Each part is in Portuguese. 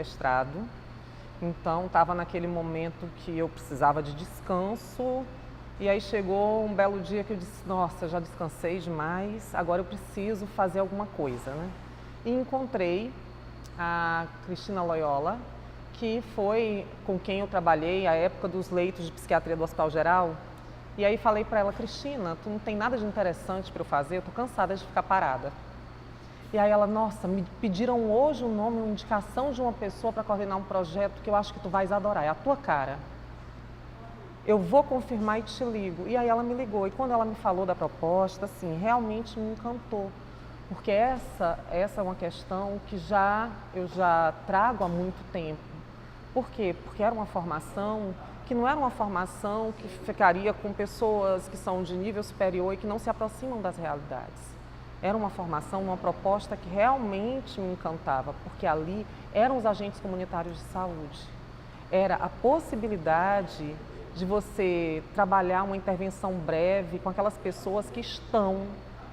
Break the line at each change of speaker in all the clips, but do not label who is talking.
mestrado. Então, estava naquele momento que eu precisava de descanso. E aí chegou um belo dia que eu disse, nossa, já descansei demais, agora eu preciso fazer alguma coisa, né? E encontrei a Cristina Loyola, que foi com quem eu trabalhei à época dos leitos de psiquiatria do Hospital Geral. E aí falei para ela, Cristina, tu não tem nada de interessante para eu fazer, eu tô cansada de ficar parada. E aí ela, nossa, me pediram hoje um nome, uma indicação de uma pessoa para coordenar um projeto que eu acho que tu vais adorar, é a tua cara. Eu vou confirmar e te ligo. E aí ela me ligou. E quando ela me falou da proposta, assim, realmente me encantou. Porque essa é uma questão que eu já trago há muito tempo. Por quê? Porque era uma formação que não era uma formação que ficaria com pessoas que são de nível superior e que não se aproximam das realidades. Era uma formação, uma proposta que realmente me encantava, porque ali eram os agentes comunitários de saúde. Era a possibilidade de você trabalhar uma intervenção breve com aquelas pessoas que estão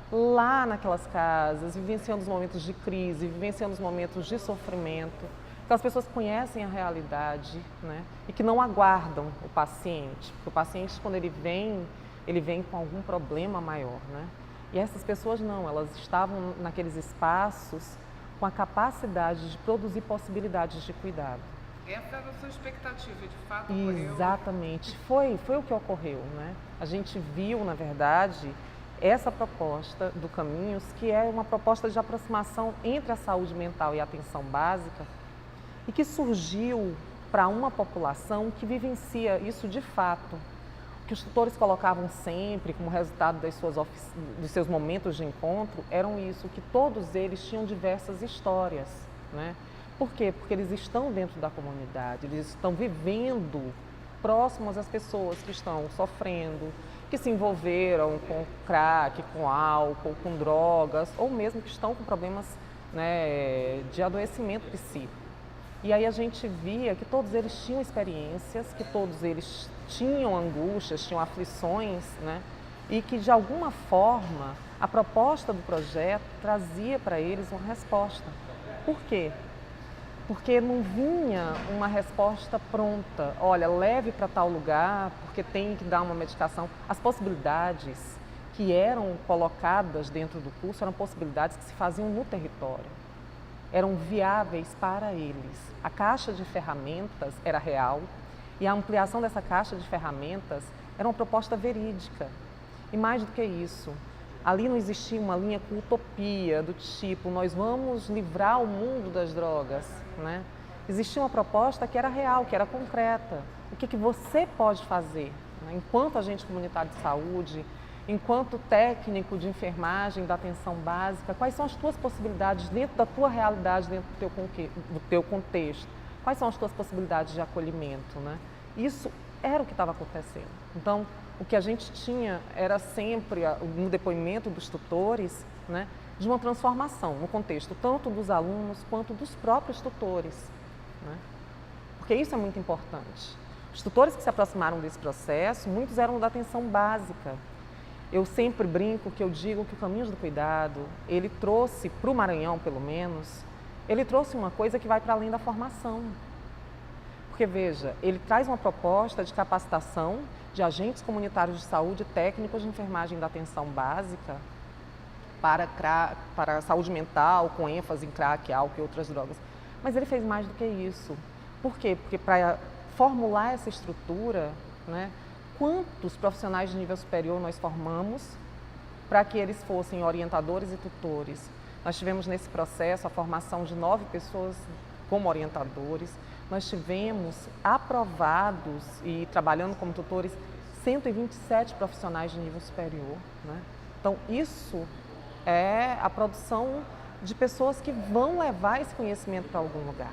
lá naquelas casas, vivenciando os momentos de crise, vivenciando os momentos de sofrimento. Aquelas pessoas que conhecem a realidade, né? E que não aguardam o paciente. Porque o paciente, quando ele vem com algum problema maior, né? E essas pessoas não, elas estavam naqueles espaços com a capacidade de produzir possibilidades de cuidado.
Essa era a sua expectativa, de fato ocorreu?
Exatamente, foi o que ocorreu, né? A gente viu, na verdade, essa proposta do Caminhos, que é uma proposta de aproximação entre a saúde mental e a atenção básica, e que surgiu para uma população que vivencia isso de fato. O que os tutores colocavam sempre como resultado dos seus momentos de encontro eram isso, que todos eles tinham diversas histórias, né? Por quê? Porque eles estão dentro da comunidade, eles estão vivendo próximos às pessoas que estão sofrendo, que se envolveram com crack, com álcool, com drogas, ou mesmo que estão com problemas, né, de adoecimento psíquico. E aí a gente via que todos eles tinham experiências, que todos eles tinham angústias, tinham aflições, né? E que de alguma forma a proposta do projeto trazia para eles uma resposta. Por quê? Porque não vinha uma resposta pronta. Olha, leve para tal lugar, porque tem que dar uma medicação. As possibilidades que eram colocadas dentro do curso eram possibilidades que se faziam no território. Eram viáveis para eles. A caixa de ferramentas era real e a ampliação dessa caixa de ferramentas era uma proposta verídica. E mais do que isso, ali não existia uma linha com utopia, do tipo, nós vamos livrar o mundo das drogas, né? Existia uma proposta que era real, que era concreta. O que você pode fazer, né? Enquanto agente comunitário de saúde, enquanto técnico de enfermagem da atenção básica, quais são as tuas possibilidades dentro da tua realidade, dentro do teu contexto? Quais são as tuas possibilidades de acolhimento, né? Isso era o que estava acontecendo. Então, o que a gente tinha era sempre, no depoimento dos tutores, né, de uma transformação no contexto tanto dos alunos quanto dos próprios tutores, né? Porque isso é muito importante. Os tutores que se aproximaram desse processo, muitos eram da atenção básica. Eu sempre brinco que eu digo que o Caminhos do Cuidado, ele trouxe para o Maranhão, pelo menos, ele trouxe uma coisa que vai para além da formação. Porque, veja, ele traz uma proposta de capacitação de agentes comunitários de saúde, técnicos de enfermagem da atenção básica para a saúde mental, com ênfase em crack, álcool e outras drogas. Mas ele fez mais do que isso. Por quê? Porque para formular essa estrutura, né, quantos profissionais de nível superior nós formamos para que eles fossem orientadores e tutores? Nós tivemos nesse processo a formação de 9 pessoas como orientadores. Nós tivemos aprovados e trabalhando como tutores 127 profissionais de nível superior, né? Então, isso é a produção de pessoas que vão levar esse conhecimento para algum lugar.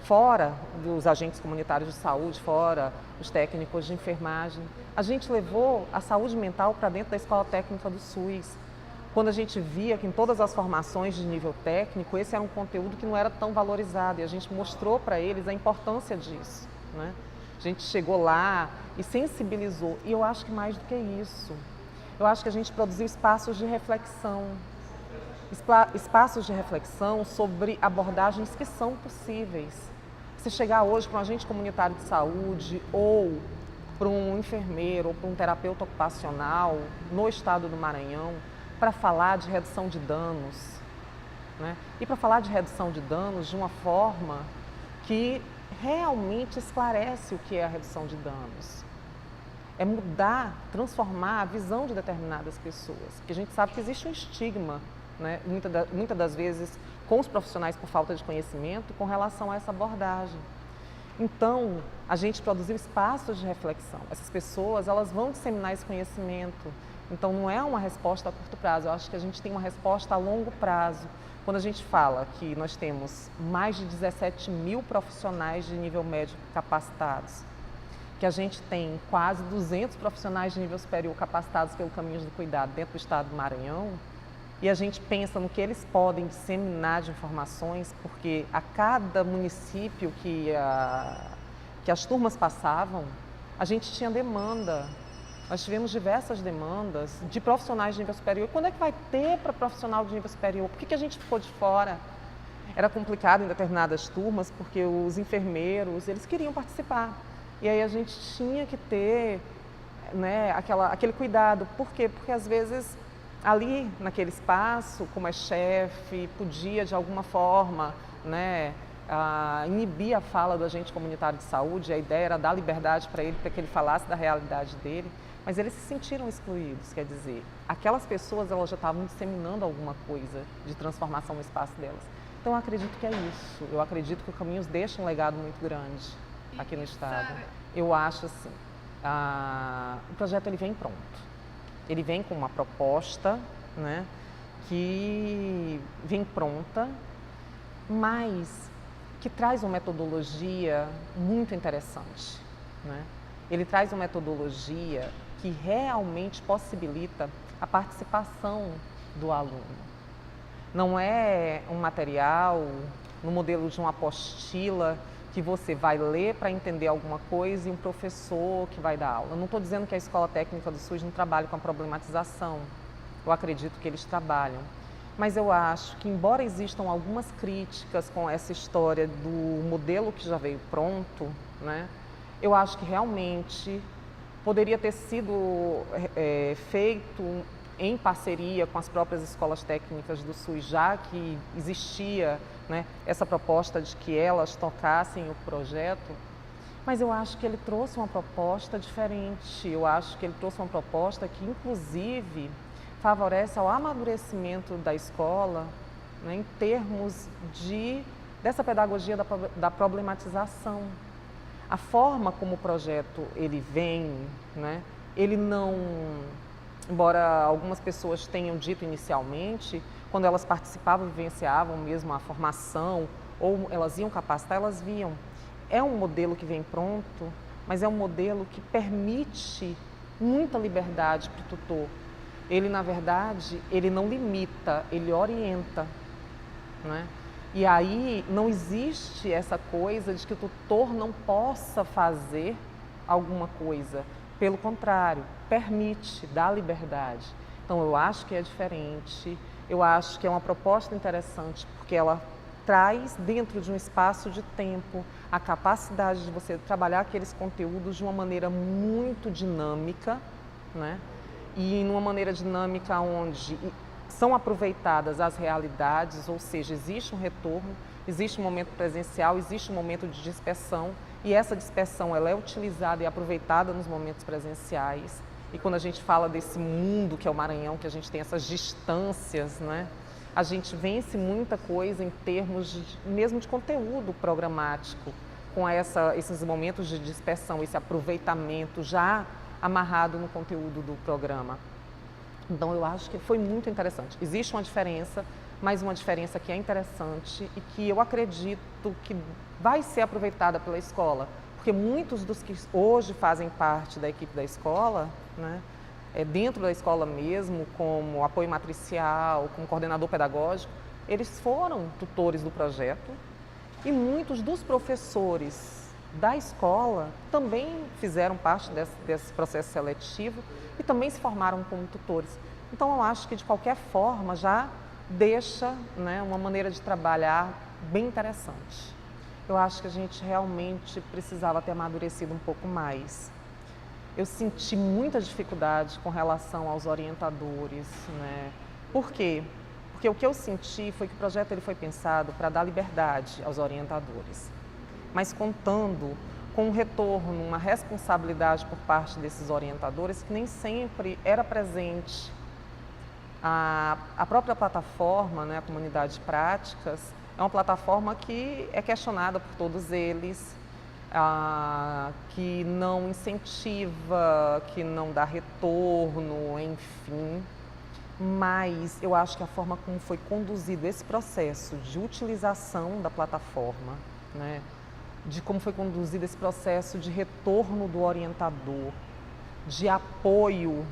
Fora dos agentes comunitários de saúde, fora os técnicos de enfermagem, a gente levou a saúde mental para dentro da escola técnica do SUS. Quando a gente via que em todas as formações de nível técnico, esse era um conteúdo que não era tão valorizado e a gente mostrou para eles a importância disso, né? A gente chegou lá e sensibilizou, e eu acho que mais do que isso, eu acho que a gente produziu espaços de reflexão sobre abordagens que são possíveis. Você chegar hoje para um agente comunitário de saúde ou para um enfermeiro ou para um terapeuta ocupacional no estado do Maranhão para falar de redução de danos, né? E para falar de redução de danos de uma forma que realmente esclarece o que é a redução de danos. É mudar, transformar a visão de determinadas pessoas, porque a gente sabe que existe um estigma, né? Muitas das vezes com os profissionais por falta de conhecimento com relação a essa abordagem. Então, a gente produziu espaços de reflexão. Essas pessoas, elas vão disseminar esse conhecimento. Então, não é uma resposta a curto prazo, eu acho que a gente tem uma resposta a longo prazo. Quando a gente fala que nós temos mais de 17 mil profissionais de nível médio capacitados, que a gente tem quase 200 profissionais de nível superior capacitados pelo Caminhos do Cuidado dentro do estado do Maranhão, e a gente pensa no que eles podem disseminar de informações, porque a cada município que as turmas passavam, a gente tinha demanda. Nós tivemos diversas demandas de profissionais de nível superior. Quando é que vai ter para profissional de nível superior? Por que a gente ficou de fora? Era complicado em determinadas turmas, porque os enfermeiros, eles queriam participar. E aí a gente tinha que ter, né, aquele cuidado. Por quê? Porque às vezes ali naquele espaço, como é chefe, podia de alguma forma, né, inibir a fala do agente comunitário de saúde. A ideia era dar liberdade para que ele falasse da realidade dele, mas eles se sentiram excluídos. Quer dizer, aquelas pessoas, elas já estavam disseminando alguma coisa de transformação no espaço delas. Então eu acredito que é isso. Eu acredito que o Caminhos deixa um legado muito grande aqui no estado. Eu acho assim, o projeto ele vem pronto. Ele vem com uma proposta, né, que vem pronta, mas que traz uma metodologia muito interessante, né? Ele traz uma metodologia que realmente possibilita a participação do aluno. Não é um material no modelo de uma apostila que você vai ler para entender alguma coisa e um professor que vai dar aula. Eu não estou dizendo que a Escola Técnica do SUS não trabalha com a problematização. Eu acredito que eles trabalham. Mas eu acho que, embora existam algumas críticas com essa história do modelo que já veio pronto, né, eu acho que realmente poderia ter sido feito em parceria com as próprias escolas técnicas do SUS, já que existia, né, essa proposta de que elas tocassem o projeto, mas eu acho que ele trouxe uma proposta diferente. Eu acho que ele trouxe uma proposta que, inclusive, favorece ao amadurecimento da escola, né, em termos dessa pedagogia da problematização. A forma como o projeto ele vem, né, ele não... Embora algumas pessoas tenham dito inicialmente, quando elas participavam e vivenciavam mesmo a formação, ou elas iam capacitar, elas viam. É um modelo que vem pronto, mas é um modelo que permite muita liberdade para o tutor. Ele, na verdade, ele não limita, ele orienta, né? E aí não existe essa coisa de que o tutor não possa fazer alguma coisa. Pelo contrário, permite, dá liberdade. Então, eu acho que é diferente, eu acho que é uma proposta interessante, porque ela traz dentro de um espaço de tempo a capacidade de você trabalhar aqueles conteúdos de uma maneira muito dinâmica, né? E numa maneira dinâmica onde são aproveitadas as realidades, ou seja, existe um retorno, existe um momento presencial, existe um momento de dispersão, e essa dispersão ela é utilizada e aproveitada nos momentos presenciais. E quando a gente fala desse mundo que é o Maranhão, que a gente tem essas distâncias, né? A gente vence muita coisa em termos mesmo de conteúdo programático, com esses momentos de dispersão, esse aproveitamento já amarrado no conteúdo do programa. Então eu acho que foi muito interessante. Existe uma diferença, mas uma diferença que é interessante e que eu acredito que vai ser aproveitada pela escola, porque muitos dos que hoje fazem parte da equipe da escola, né, dentro da escola mesmo, como apoio matricial, como coordenador pedagógico, eles foram tutores do projeto e muitos dos professores da escola também fizeram parte desse processo seletivo e também se formaram como tutores. Então eu acho que de qualquer forma já deixa, né, uma maneira de trabalhar bem interessante. eu acho que a gente realmente precisava ter amadurecido um pouco mais. Eu senti muita dificuldade com relação aos orientadores, né? Por quê? Porque o que eu senti foi que o projeto ele foi pensado para dar liberdade aos orientadores, mas contando com um retorno, uma responsabilidade por parte desses orientadores que nem sempre era presente. A própria plataforma, né, a Comunidade de Práticas, é uma plataforma que é questionada por todos eles, que não incentiva, que não dá retorno, enfim. Mas eu acho que a forma como foi conduzido esse processo de utilização da plataforma, né, de como foi conduzido esse processo de retorno do orientador, de apoio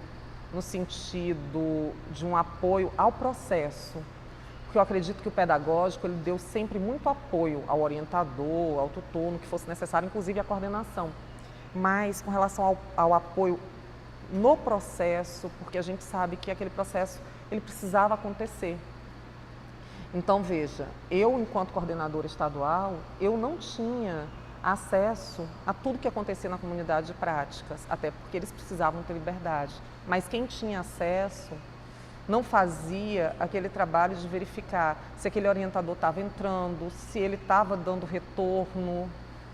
no sentido de um apoio ao processo, porque eu acredito que o pedagógico ele deu sempre muito apoio ao orientador, ao tutor, no que fosse necessário, inclusive a coordenação, mas com relação ao apoio no processo, porque a gente sabe que aquele processo ele precisava acontecer. Então veja, eu enquanto coordenadora estadual, eu não tinha acesso a tudo que acontecia na comunidade de práticas, até porque eles precisavam ter liberdade. Mas quem tinha acesso não fazia aquele trabalho de verificar se aquele orientador estava entrando, se ele estava dando retorno,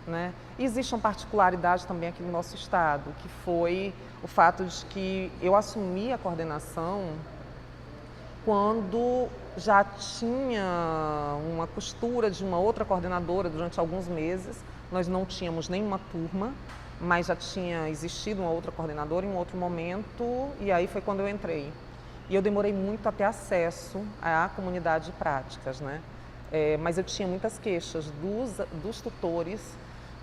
né? E existe uma particularidade também aqui no nosso estado, que foi o fato de que eu assumi a coordenação quando já tinha uma costura de uma outra coordenadora durante alguns meses. Nós não tínhamos nenhuma turma, mas já tinha existido uma outra coordenadora em um outro momento, e aí foi quando eu entrei. E eu demorei muito a ter acesso à comunidade de práticas, né? Mas eu tinha muitas queixas dos tutores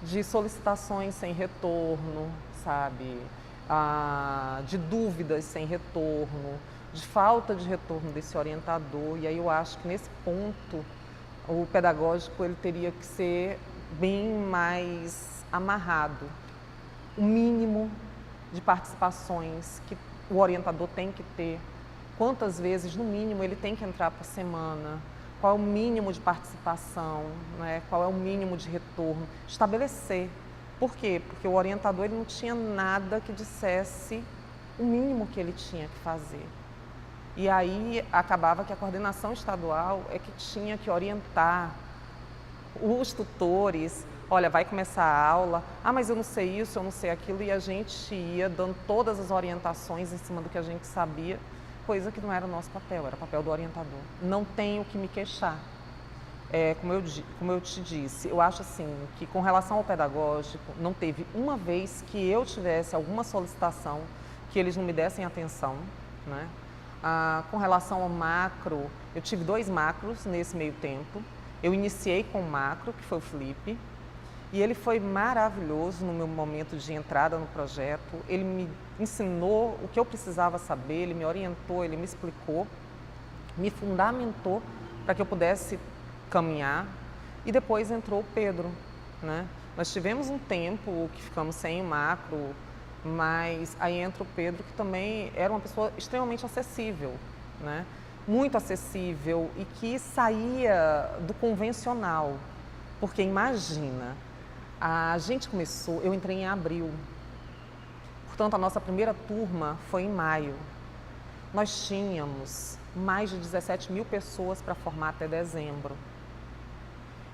de solicitações sem retorno, sabe? De dúvidas sem retorno, de falta de retorno desse orientador. E aí eu acho que nesse ponto o pedagógico ele teria que ser bem mais amarrado. O mínimo de participações que o orientador tem que ter, quantas vezes no mínimo ele tem que entrar por semana, qual é o mínimo de participação, né? Qual é o mínimo de retorno, estabelecer. Por quê? Porque o orientador ele não tinha nada que dissesse o mínimo que ele tinha que fazer. E aí acabava que a coordenação estadual é que tinha que orientar os tutores. Olha, vai começar a aula, mas eu não sei isso, eu não sei aquilo, e a gente ia dando todas as orientações em cima do que a gente sabia, coisa que não era o nosso papel, era o papel do orientador. Não tenho o que me queixar. Como eu te disse, eu acho assim que com relação ao pedagógico, não teve uma vez que eu tivesse alguma solicitação que eles não me dessem atenção, né? Com relação ao macro, eu tive 2 macros nesse meio tempo. Eu iniciei com o macro, que foi o Felipe, e ele foi maravilhoso no meu momento de entrada no projeto. Ele me ensinou o que eu precisava saber, ele me orientou, ele me explicou, me fundamentou para que eu pudesse caminhar. E depois entrou o Pedro, né? Nós tivemos um tempo que ficamos sem o macro, mas aí entra o Pedro, que também era uma pessoa extremamente acessível, né? Muito acessível e que saía do convencional, porque imagina, a gente começou, eu entrei em abril, portanto a nossa primeira turma foi em maio. Nós tínhamos mais de 17 mil pessoas para formar até dezembro.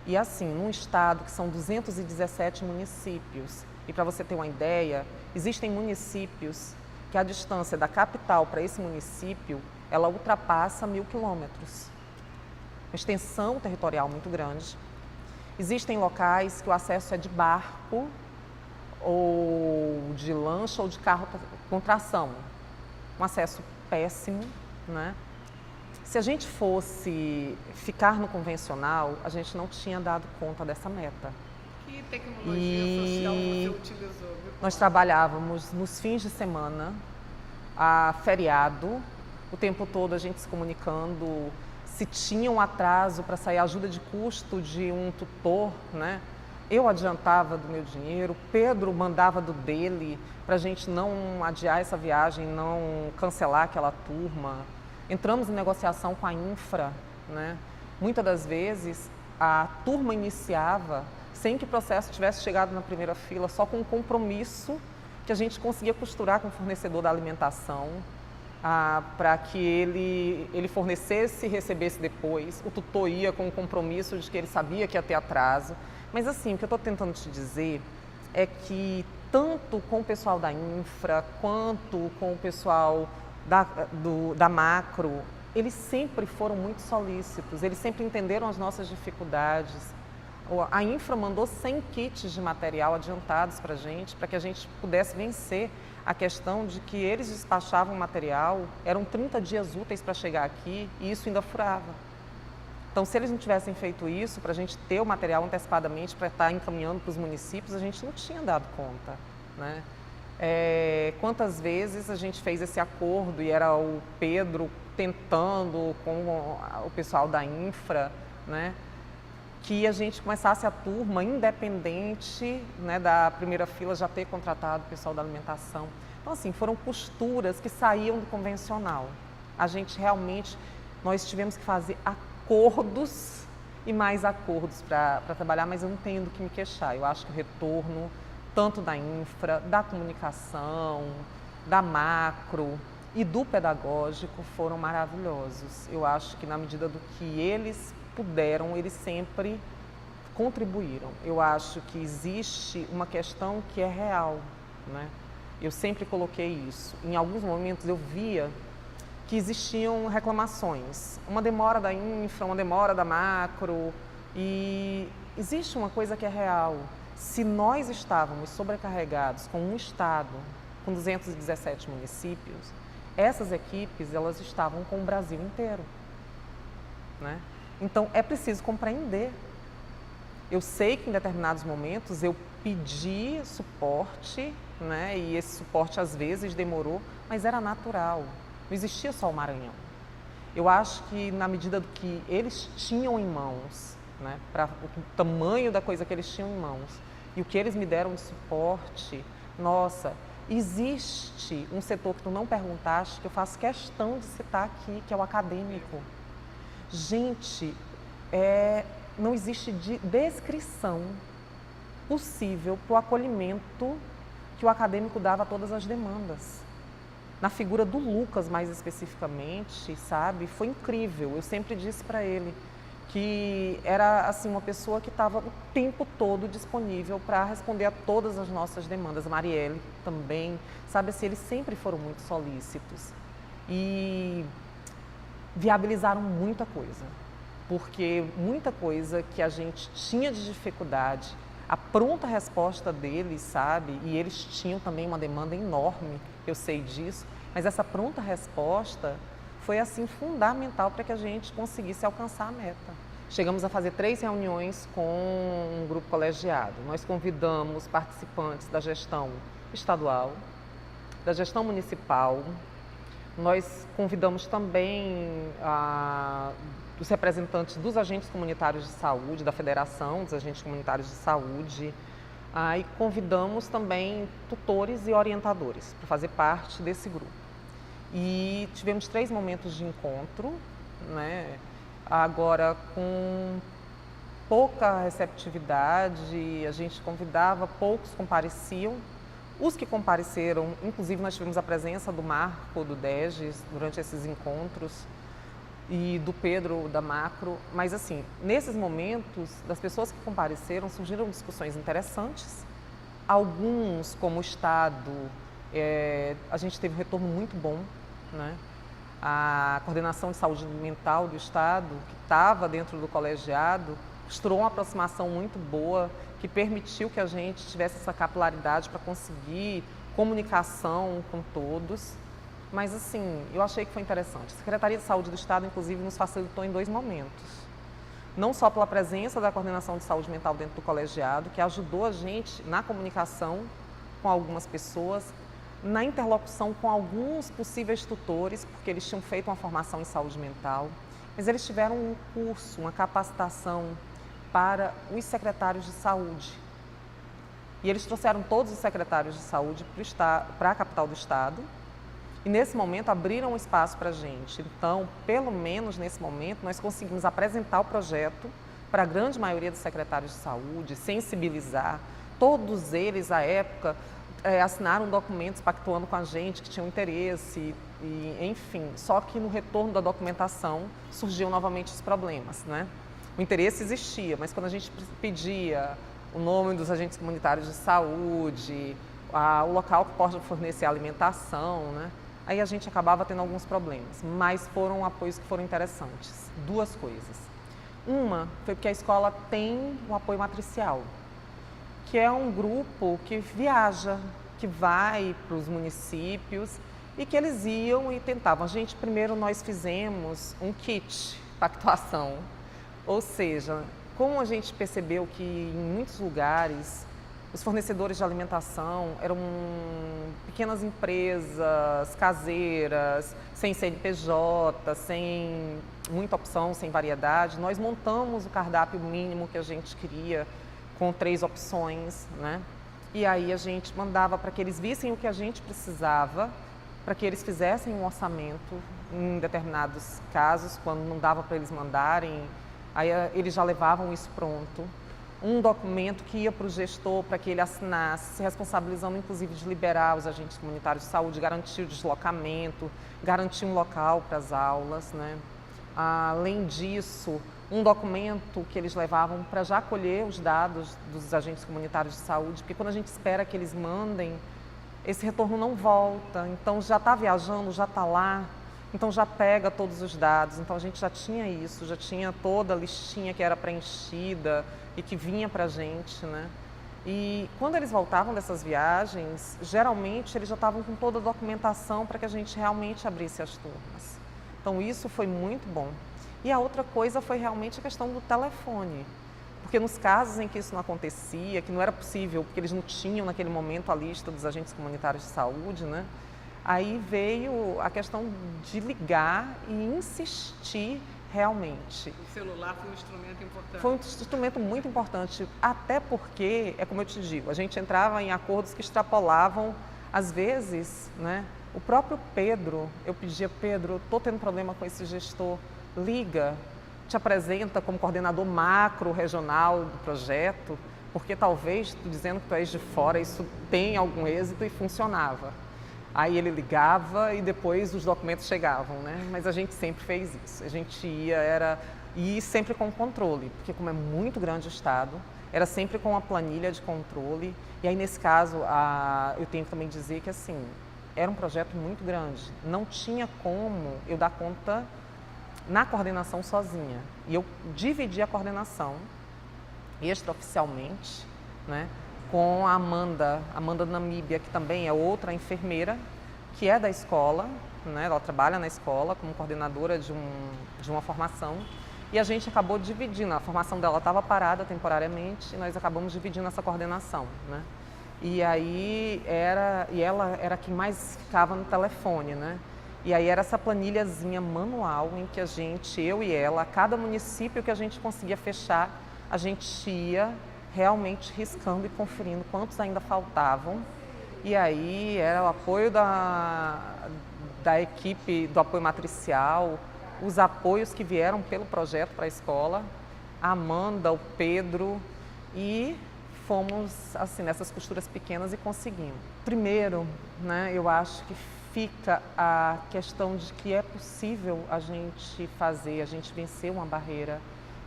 E assim, num estado que são 217 municípios, e para você ter uma ideia, existem municípios que a distância da capital para esse município, ela ultrapassa 1.000 quilômetros. Uma extensão territorial muito grande. Existem locais que o acesso é de barco, ou de lancha, ou de carro com tração. Um acesso péssimo, né? Se a gente fosse ficar no convencional, a gente não tinha dado conta dessa meta.
Que tecnologia social você utilizou? Viu?
Nós trabalhávamos nos fins de semana, a feriado, o tempo todo a gente se comunicando, se tinha um atraso para sair ajuda de custo de um tutor, né? Eu adiantava do meu dinheiro, Pedro mandava do dele, para a gente não adiar essa viagem, não cancelar aquela turma. Entramos em negociação com a infra, né? Muitas das vezes a turma iniciava sem que o processo tivesse chegado na primeira fila, só com um compromisso que a gente conseguia costurar com o fornecedor da alimentação, para que ele fornecesse e recebesse depois. O tutor ia com o compromisso de que ele sabia que ia ter atraso. Mas assim, o que eu estou tentando te dizer é que tanto com o pessoal da infra, quanto com o pessoal da macro, eles sempre foram muito solícitos, eles sempre entenderam as nossas dificuldades. A infra mandou 100 kits de material adiantados para que a gente pudesse vencer a questão de que eles despachavam material, eram 30 dias úteis para chegar aqui e isso ainda furava. Então, se eles não tivessem feito isso, para a gente ter o material antecipadamente, para estar encaminhando para os municípios, a gente não tinha dado conta, né? Quantas vezes a gente fez esse acordo e era o Pedro tentando com o pessoal da infra, né, que a gente começasse a turma independente, né, da primeira fila já ter contratado o pessoal da alimentação. Então, assim, foram costuras que saíam do convencional. A gente realmente, nós tivemos que fazer acordos e mais acordos para trabalhar, mas eu não tenho do que me queixar. Eu acho que o retorno, tanto da infra, da comunicação, da macro e do pedagógico foram maravilhosos. Eu acho que na medida do que eles puderam, eles sempre contribuíram. Eu acho que existe uma questão que é real, né? Eu sempre coloquei isso. Em alguns momentos eu via que existiam reclamações, uma demora da infra, uma demora da macro, e existe uma coisa que é real. Se nós estávamos sobrecarregados com um estado, com 217 municípios, essas equipes elas estavam com o Brasil inteiro, né? Então é preciso compreender. Eu sei que em determinados momentos eu pedi suporte, né? E esse suporte às vezes demorou, mas era natural. Não existia só o Maranhão. Eu acho que na medida do que eles tinham em mãos, né, para o tamanho da coisa que eles tinham em mãos e o que eles me deram de suporte, nossa, existe um setor que tu não perguntaste que eu faço questão de citar aqui, que é o acadêmico. Gente, não existe descrição possível para o acolhimento que o acadêmico dava a todas as demandas. Na figura do Lucas, mais especificamente, sabe, foi incrível. Eu sempre disse para ele que era assim uma pessoa que estava o tempo todo disponível para responder a todas as nossas demandas. A Marielle também, sabe assim, eles sempre foram muito solícitos e viabilizaram muita coisa, porque muita coisa que a gente tinha de dificuldade, a pronta resposta deles, sabe, e eles tinham também uma demanda enorme, eu sei disso, mas essa pronta resposta foi assim fundamental para que a gente conseguisse alcançar a meta. Chegamos a fazer 3 reuniões com um grupo colegiado. Nós convidamos participantes da gestão estadual, da gestão municipal, nós convidamos também os representantes dos agentes comunitários de saúde, da Federação dos Agentes Comunitários de Saúde, e convidamos também tutores e orientadores para fazer parte desse grupo. E tivemos 3 momentos de encontro, né? Agora com pouca receptividade, a gente convidava, poucos compareciam. Os que compareceram, inclusive nós tivemos a presença do Marco, do DEGES, durante esses encontros, e do Pedro, da Macro, mas assim, nesses momentos, das pessoas que compareceram, surgiram discussões interessantes. Alguns, como o Estado, a gente teve um retorno muito bom, né? A Coordenação de Saúde Mental do Estado, que estava dentro do colegiado, mostrou uma aproximação muito boa, que permitiu que a gente tivesse essa capilaridade para conseguir comunicação com todos. Mas assim, eu achei que foi interessante. A Secretaria de Saúde do Estado, inclusive, nos facilitou em 2 momentos. Não só pela presença da Coordenação de Saúde Mental dentro do colegiado, que ajudou a gente na comunicação com algumas pessoas, na interlocução com alguns possíveis tutores, porque eles tinham feito uma formação em saúde mental, mas eles tiveram um curso, uma capacitação para os secretários de saúde. E eles trouxeram todos os secretários de saúde para a capital do estado e nesse momento abriram um espaço para a gente. Então, pelo menos nesse momento, nós conseguimos apresentar o projeto para a grande maioria dos secretários de saúde, sensibilizar. Todos eles, à época, assinaram documentos pactuando com a gente que tinham interesse, e, enfim. Só que no retorno da documentação surgiam novamente os problemas, né? O interesse existia, mas quando a gente pedia o nome dos agentes comunitários de saúde, o local que pode fornecer alimentação, né? Aí a gente acabava tendo alguns problemas, mas foram apoios que foram interessantes. Duas coisas. Uma foi porque a escola tem um apoio matricial, que é um grupo que viaja, que vai para os municípios e que eles iam e tentavam. Primeiro nós fizemos um kit pactuação, ou seja, como a gente percebeu que em muitos lugares os fornecedores de alimentação eram pequenas empresas caseiras, sem CNPJ, sem muita opção, sem variedade, nós montamos o cardápio mínimo que a gente queria, com 3 opções, né? E aí a gente mandava para que eles vissem o que a gente precisava, para que eles fizessem um orçamento em determinados casos, quando não dava para eles mandarem, aí eles já levavam isso pronto. Um documento que ia para o gestor para que ele assinasse, se responsabilizando inclusive de liberar os agentes comunitários de saúde, garantir o deslocamento, garantir um local para as aulas, né? Além disso, um documento que eles levavam para já colher os dados dos agentes comunitários de saúde, porque quando a gente espera que eles mandem, esse retorno não volta, então já está viajando, já está lá, então já pega todos os dados, então a gente já tinha isso, já tinha toda a listinha que era preenchida e que vinha para a gente, né? E quando eles voltavam dessas viagens, geralmente eles já estavam com toda a documentação para que a gente realmente abrisse as turmas. Então isso foi muito bom. E a outra coisa foi realmente a questão do telefone, porque nos casos em que isso não acontecia, que não era possível, porque eles não tinham naquele momento a lista dos agentes comunitários de saúde, né? Aí veio a questão de ligar e insistir realmente.
O celular foi um instrumento importante.
Foi um instrumento muito importante, até porque, é como eu te digo, a gente entrava em acordos que extrapolavam, às vezes, né? O próprio Pedro, eu pedia, Pedro, estou tendo problema com esse gestor, liga, te apresenta como coordenador macro regional do projeto, porque talvez, tu dizendo que tu és de fora, isso tem algum êxito e funcionava. Aí ele ligava e depois os documentos chegavam, né? Mas a gente sempre fez isso. A gente ia sempre com controle, porque como é muito grande o estado, era sempre com a planilha de controle. E aí nesse caso, eu tenho que também dizer que assim, era um projeto muito grande. Não tinha como eu dar conta na coordenação sozinha. E eu dividi a coordenação extraoficialmente, né? Com a Amanda Namíbia, que também é outra enfermeira, que é da escola, né? Ela trabalha na escola como coordenadora de uma formação, e a gente acabou dividindo, a formação dela estava parada temporariamente, e nós acabamos dividindo essa coordenação, né? E aí ela era quem mais ficava no telefone, né? E aí era essa planilhazinha manual em que eu e ela, a cada município que a gente conseguia fechar, a gente ia realmente riscando e conferindo quantos ainda faltavam. E aí era o apoio da equipe do apoio matricial, os apoios que vieram pelo projeto para a escola, a Amanda, o Pedro, e fomos assim nessas costuras pequenas e conseguimos. Primeiro, né, eu acho que fica a questão de que é possível a gente vencer uma barreira.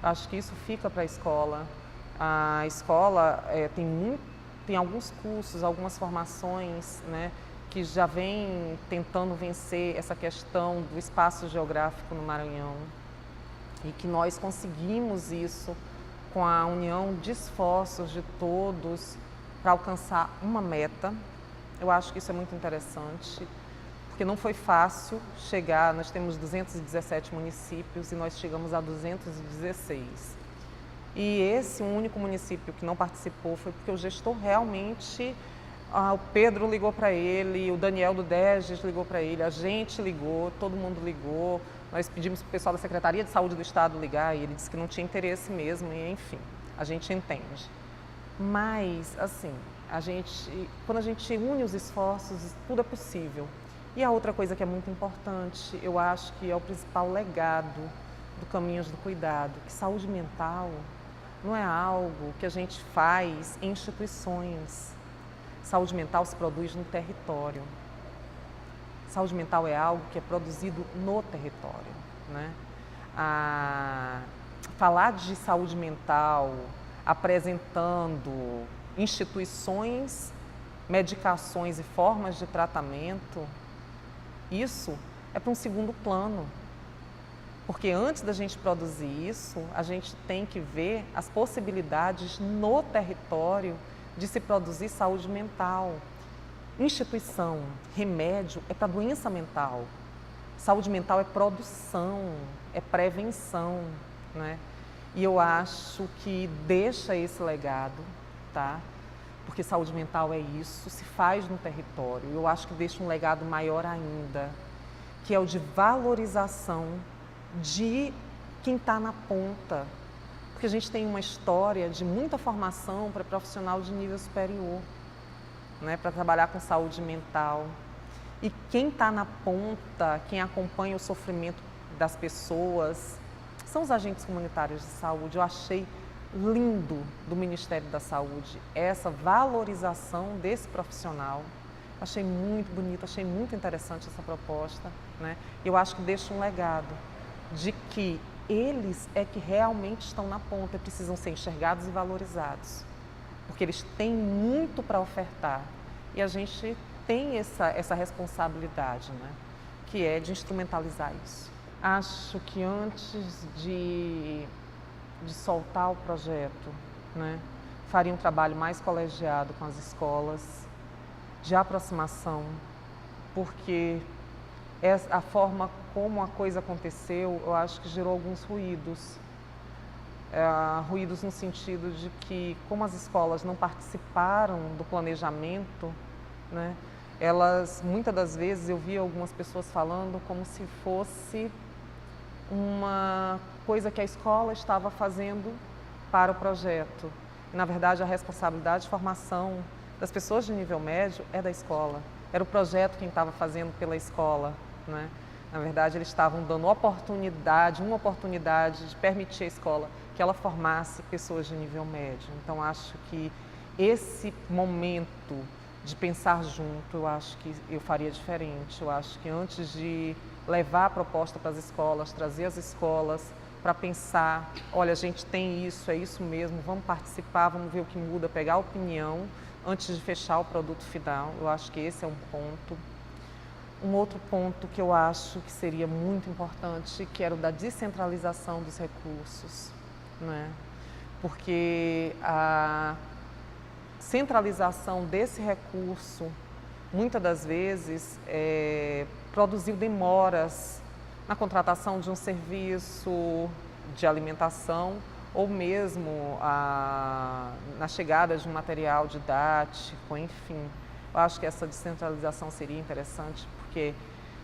Eu acho que isso fica para a escola. A escola tem alguns cursos, algumas formações, né, que já vem tentando vencer essa questão do espaço geográfico no Maranhão, e que nós conseguimos isso com a união de esforços de todos para alcançar uma meta. Eu acho que isso é muito interessante, porque não foi fácil chegar, nós temos 217 municípios e nós chegamos a 216. E esse único município que não participou foi porque o gestor realmente, o Pedro ligou para ele, o Daniel do DEGES ligou para ele, a gente ligou, todo mundo ligou, nós pedimos para o pessoal da Secretaria de Saúde do Estado ligar e ele disse que não tinha interesse mesmo, e enfim, a gente entende. Mas, assim, quando a gente une os esforços, tudo é possível. E a outra coisa que é muito importante, eu acho que é o principal legado do Caminhos do Cuidado, que saúde mental não é algo que a gente faz em instituições. Saúde mental se produz no território. Saúde mental é algo que é produzido no território, né? Falar de saúde mental apresentando instituições, medicações e formas de tratamento, isso é para um segundo plano. Porque antes da gente produzir isso, a gente tem que ver as possibilidades no território de se produzir saúde mental. Instituição, remédio é para doença mental. Saúde mental é produção, é prevenção, né? E eu acho que deixa esse legado, tá? Porque saúde mental é isso, se faz no território. Eu acho que deixa um legado maior ainda, que é o de valorização de quem está na ponta. Porque a gente tem uma história de muita formação para profissional de nível superior, né, para trabalhar com saúde mental. E quem está na ponta, quem acompanha o sofrimento das pessoas, são os agentes comunitários de saúde. Eu achei lindo do Ministério da Saúde essa valorização desse profissional. Achei muito bonito, achei muito interessante essa proposta, né? Eu acho que deixa um legado de que eles é que realmente estão na ponta e precisam ser enxergados e valorizados, porque eles têm muito para ofertar e a gente tem essa responsabilidade, né? Que é de instrumentalizar isso. Acho que antes de soltar o projeto, né, faria um trabalho mais colegiado com as escolas, de aproximação, porque a forma como a coisa aconteceu, eu acho que gerou alguns ruídos. Ruídos no sentido de que, como as escolas não participaram do planejamento, né, elas, muitas das vezes, eu via algumas pessoas falando como se fosse uma coisa que a escola estava fazendo para o projeto. E, na verdade, a responsabilidade de formação das pessoas de nível médio é da escola. Era o projeto quem estava fazendo pela escola, né? Na verdade, eles estavam dando uma oportunidade de permitir à escola que ela formasse pessoas de nível médio. Então, acho que esse momento de pensar junto, eu acho que eu faria diferente. Eu acho que antes de levar a proposta para as escolas, trazer as escolas para pensar, olha, a gente tem isso, é isso mesmo, vamos participar, vamos ver o que muda, pegar a opinião antes de fechar o produto final. Eu acho que esse é um ponto. Um outro ponto que eu acho que seria muito importante, que era o da descentralização dos recursos, né? Porque a centralização desse recurso, muitas das vezes, produziu demoras na contratação de um serviço de alimentação ou mesmo na chegada de um material didático, enfim. Eu acho que essa descentralização seria interessante, porque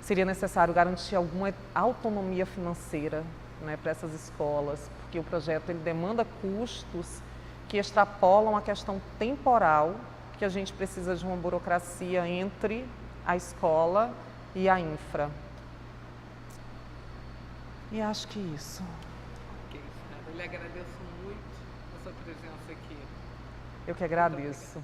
seria necessário garantir alguma autonomia financeira, né, para essas escolas, porque o projeto ele demanda custos que extrapolam a questão temporal, que a gente precisa de uma burocracia entre a escola e a infra. E acho que isso.
Ok, senhora. Eu lhe agradeço muito a sua presença aqui.
Eu que agradeço.